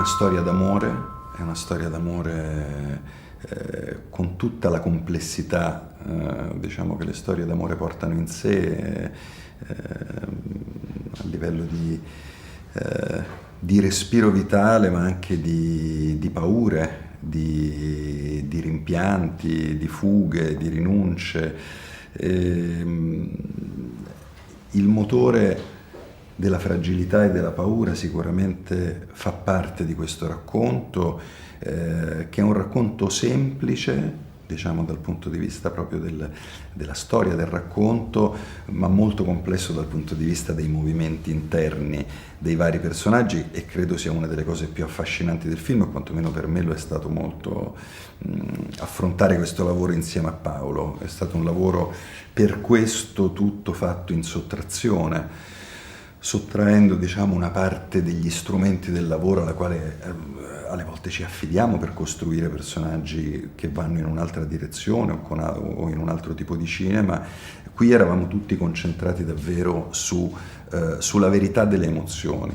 è una storia d'amore con tutta la complessità diciamo che le storie d'amore portano in sé a livello di respiro vitale, ma anche di paure, di rimpianti, di fughe, di rinunce. Il motore della fragilità e della paura sicuramente fa parte di questo racconto, che è un racconto semplice, diciamo dal punto di vista proprio della storia del racconto, ma molto complesso dal punto di vista dei movimenti interni dei vari personaggi, e credo sia una delle cose più affascinanti del film, o quantomeno per me lo è stato molto affrontare questo lavoro insieme a Paolo. È stato un lavoro per questo tutto fatto in sottrazione, sottraendo diciamo una parte degli strumenti del lavoro alla quale alle volte ci affidiamo per costruire personaggi che vanno in un'altra direzione o in un altro tipo di cinema. Qui eravamo tutti concentrati davvero sulla verità delle emozioni,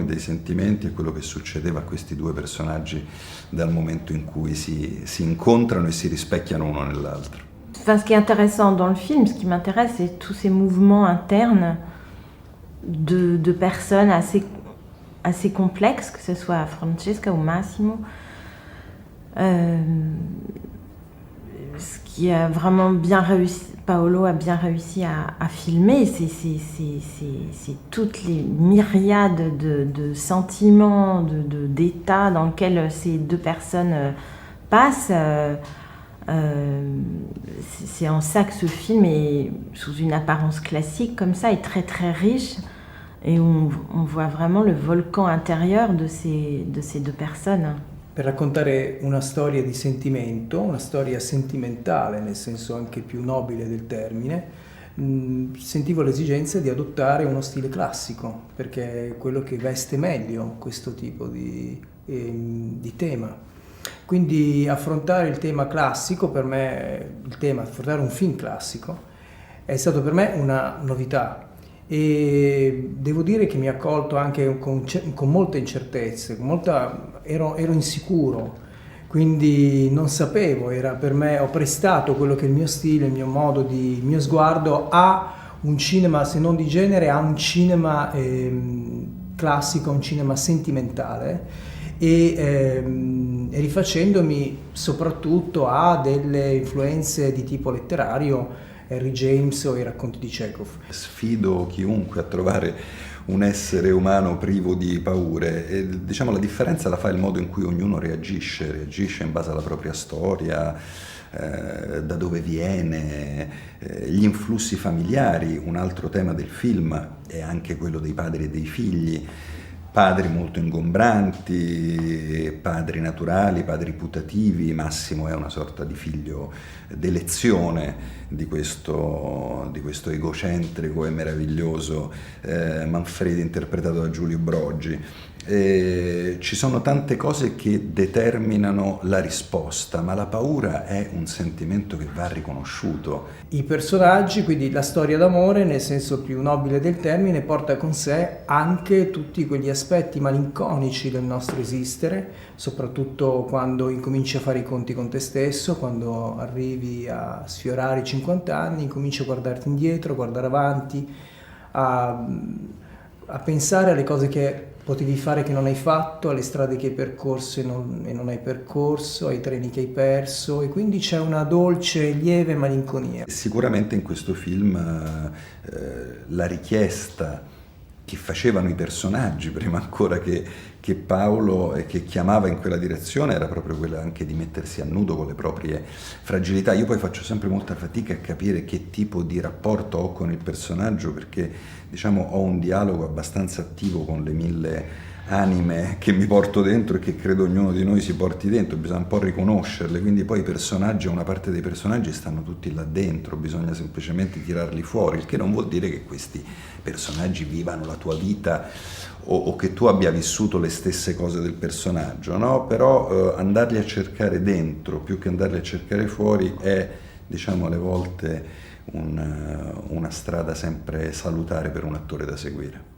dei sentimenti, e quello che succedeva a questi due personaggi dal momento in cui si incontrano e si rispecchiano uno nell'altro. Enfin, ce qui est intéressant dans le film, ce qui m'intéresse, c'est tous ces mouvements internes de personnes assez complexes, que ce soit Francesca ou Massimo. Ce qui a vraiment bien réussi, Paolo a bien réussi à filmer, c'est toutes les myriades de sentiments, d'états dans lesquels ces deux personnes passent. C'est en ça que ce film est, sous une apparence classique comme ça, est très très riche, et on voit vraiment le volcan intérieur de ces deux personnes. Per raccontare una storia di sentimento, una storia sentimentale nel senso anche più nobile del termine, sentivo l'esigenza di adottare uno stile classico, perché è quello che veste meglio questo tipo di tema. Quindi affrontare il tema classico, per me, affrontare un film classico, è stato per me una novità, e devo dire che mi ha accolto anche con molte incertezze, ero insicuro, quindi non sapevo, era per me, ho prestato quello che è il mio stile, il mio modo il mio sguardo a un cinema, se non di genere, a un cinema classico, un cinema sentimentale, e rifacendomi soprattutto a delle influenze di tipo letterario, Henry James o i racconti di Chekhov. Sfido chiunque a trovare un essere umano privo di paure, e diciamo la differenza la fa il modo in cui ognuno reagisce in base alla propria storia, da dove viene, gli influssi familiari. Un altro tema del film è anche quello dei padri e dei figli. Padri molto ingombranti, padri naturali, padri putativi. Massimo è una sorta di figlio d'elezione di questo egocentrico e meraviglioso Manfredi, interpretato da Giulio Broggi. Ci sono tante cose che determinano la risposta, ma la paura è un sentimento che va riconosciuto. I personaggi, quindi la storia d'amore nel senso più nobile del termine, porta con sé anche tutti quegli aspetti malinconici del nostro esistere, soprattutto quando incominci a fare i conti con te stesso, quando arrivi a sfiorare i 50 anni, incominci a guardarti indietro, a guardare avanti, a pensare alle cose che potevi fare che non hai fatto, alle strade che hai percorso e non hai percorso, ai treni che hai perso, e quindi c'è una dolce, lieve malinconia. Sicuramente in questo film la richiesta che facevano i personaggi, prima ancora che Paolo, e che chiamava in quella direzione, era proprio quella anche di mettersi a nudo con le proprie fragilità. Io poi faccio sempre molta fatica a capire che tipo di rapporto ho con il personaggio, perché diciamo ho un dialogo abbastanza attivo con le 1000 anime che mi porto dentro e che credo ognuno di noi si porti dentro, bisogna un po' riconoscerle, quindi poi i personaggi, una parte dei personaggi stanno tutti là dentro, bisogna semplicemente tirarli fuori, il che non vuol dire che questi personaggi vivano la tua vita o che tu abbia vissuto le stesse cose del personaggio, no? Però andarli a cercare dentro più che andarli a cercare fuori è, diciamo, alle volte una strada sempre salutare per un attore da seguire.